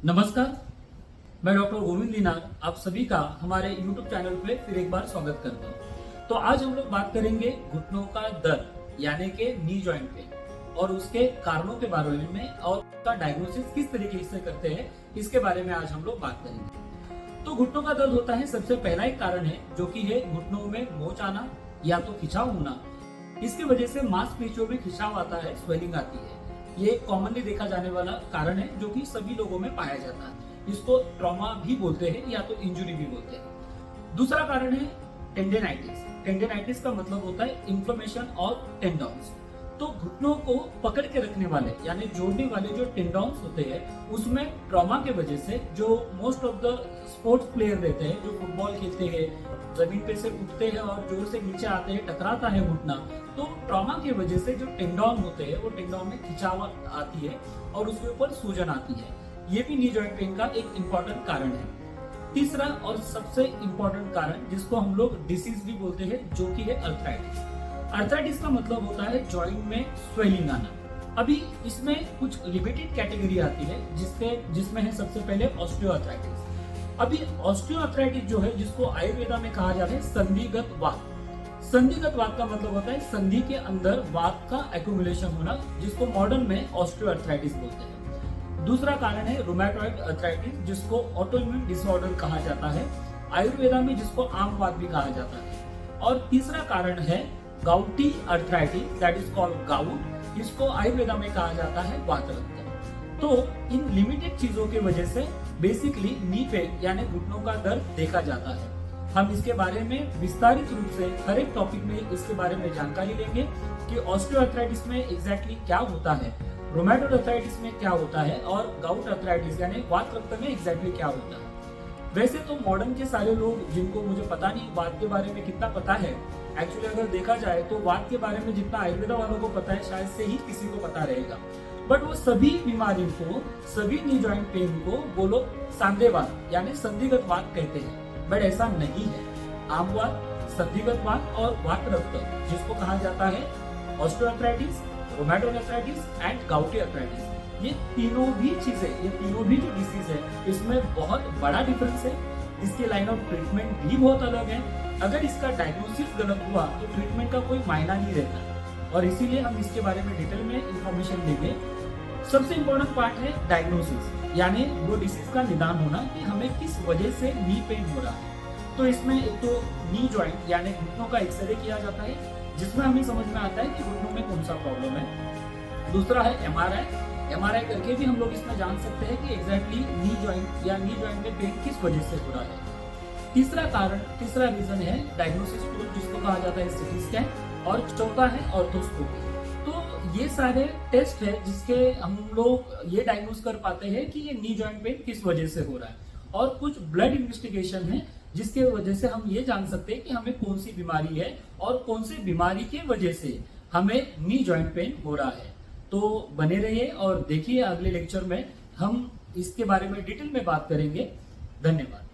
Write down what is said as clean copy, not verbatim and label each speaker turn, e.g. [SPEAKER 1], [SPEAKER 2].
[SPEAKER 1] नमस्कार, मैं डॉक्टर गोविंद दीनार आप सभी का हमारे YouTube चैनल पे फिर एक बार स्वागत करता हूँ। तो आज हम लोग बात करेंगे घुटनों का दर्द यानी कि नी जॉइंट पेन और उसके कारणों के बारे में और उसका डायग्नोसिस किस तरीके से करते हैं इसके बारे में आज हम लोग बात करेंगे। तो घुटनों का दर्द होता है, सबसे पहला एक कारण है जो कि है घुटनों में मोच आना या तो खिंचाव होना। इसकी वजह से मांसपेशियों में खिंचाव आता है, स्वेलिंग आती है। ये एक कॉमनली देखा जाने वाला कारण है जो कि सभी लोगों में पाया जाता है। इसको ट्रॉमा भी बोलते हैं या तो इंजुरी भी बोलते हैं। दूसरा कारण है टेंडेनाइटिस। टेंडेनाइटिस का मतलब होता है इन्फ्लेमेशन ऑफ टेंडन्स। तो घुटनों को पकड़ के रखने वाले यानी जोड़ने वाले जो टेंडन्स होते हैं उसमें ट्रॉमा के वजह से जो most of the sports player रहते हैं, जो फुटबॉल खेलते हैं, जमीन पे से उठते हैं और जोर से नीचे आते हैं, टकराता है घुटना, तो ट्रॉमा की वजह से जो टेंडन होते हैं वो टेंडन में खिंचाव आती है और उसके ऊपर सूजन आती है। ये भी नी जॉइंट पेन का एक इम्पॉर्टेंट कारण है। तीसरा और सबसे इम्पोर्टेंट कारण जिसको हम लोग डिसीज भी बोलते हैं जो कि है अर्थराइटिस। अर्थराइटिस का मतलब होता है जॉइंट में स्वेलिंग आना। अभी इसमें कुछ लिमिटेड कैटेगरी आती है जिसमें है सबसे पहले ऑस्टियोआर्थराइटिस। अभी ऑस्टियोआर्थराइटिस जो है जिसको आयुर्वेदा में कहा जाता है संधिगत वात। संधिगत वात का मतलब होता है संधि के अंदर वात का एक्यूमुलेशन होना, जिसको मॉडर्न में ऑस्टियोआर्थराइटिस बोलते हैं। दूसरा कारण है रूमेटॉइड अर्थराइटिस जिसको ऑटोइम्यून डिसऑर्डर कहा जाता है, आयुर्वेदा में जिसको आम वात भी कहा जाता है। और तीसरा कारण है gouty arthritis that is called gout, इसको आयुर्वेदा में कहा जाता है वातरक्त। तो इन लिमिटेड चीजों की वजह से बेसिकली नी पेन यानी घुटनों का दर्द देखा जाता है। हम इसके बारे में विस्तारित रूप से हर एक टॉपिक में इसके बारे में जानकारी लेंगे कि ऑस्टियोआर्थराइटिस में एग्जैक्टली क्या होता है, रोमेटॉइड अर्थराइटिस में क्या होता है और गाउट अर्थराइटिस यानी वातरक्त में एग्जैक्टली क्या होता है। वैसे तो मॉडर्न के सारे लोग जिनको मुझे पता नहीं वात के बारे में कितना पता है, एक्चुअली अगर देखा जाए तो वात के बारे में जितना आयुर्वेदा वालों को पता है शायद से ही किसी को पता रहेगा। बट वो सभी बीमारियों को, सभी नी जॉइंट पेन को वो लोग सांधेवात यानी संधिगत वात कहते हैं। बट ऐसा नहीं है। आम वात, संधिगत वात और वातरक्त जिसको कहा जाता है osteoarthritis, rheumatoid arthritis and gouty arthritis, ये तीनों भी चीजें, ये तीनों भी जो डिसीज है इसमें बहुत बड़ा डिफरेंस है। इसकी लाइन ऑफ ट्रीटमेंट भी बहुत अलग है। अगर इसका डायग्नोसिस गलत हुआ तो ट्रीटमेंट का कोई मायना नहीं रहता और इसीलिए हम इसके बारे में डिटेल में इंफॉर्मेशन देंगे। सबसे इम्पोर्टेंट पार्ट है डायग्नोसिस यानी वो डिसीज का निदान होना कि हमें किस वजह से नी पेन हो रहा है। तो इसमें एक तो नी जॉइंट यानी घुटनों का एक्सरे किया जाता है जिसमें हमें समझ में आता है कि घुटनों में कौन सा प्रॉब्लम है। दूसरा है एमआरआई करके भी हम लोग इसमें जान सकते हैं कि एग्जैक्टली नी जॉइंट या नी जॉइंट में पेन किस वजह से हो रहा है। तीसरा रीजन है डायग्नोसिस टूल जिसको कहा जाता है सीटी स्कैन, और चौथा है ऑर्थोस्कोपी। तो ये सारे टेस्ट है जिसके हम लोग ये डायग्नोस कर पाते हैं कि ये नी जॉइंट पेन किस वजह से हो रहा है। और कुछ ब्लड इन्वेस्टिगेशन है जिसके वजह से हम ये जान सकते हैं कि हमें कौन सी बीमारी है और कौन सी बीमारी की वजह से हमें नी जॉइंट पेन हो रहा है। तो बने रहिए और देखिए अगले लेक्चर में हम इसके बारे में डिटेल में बात करेंगे। धन्यवाद।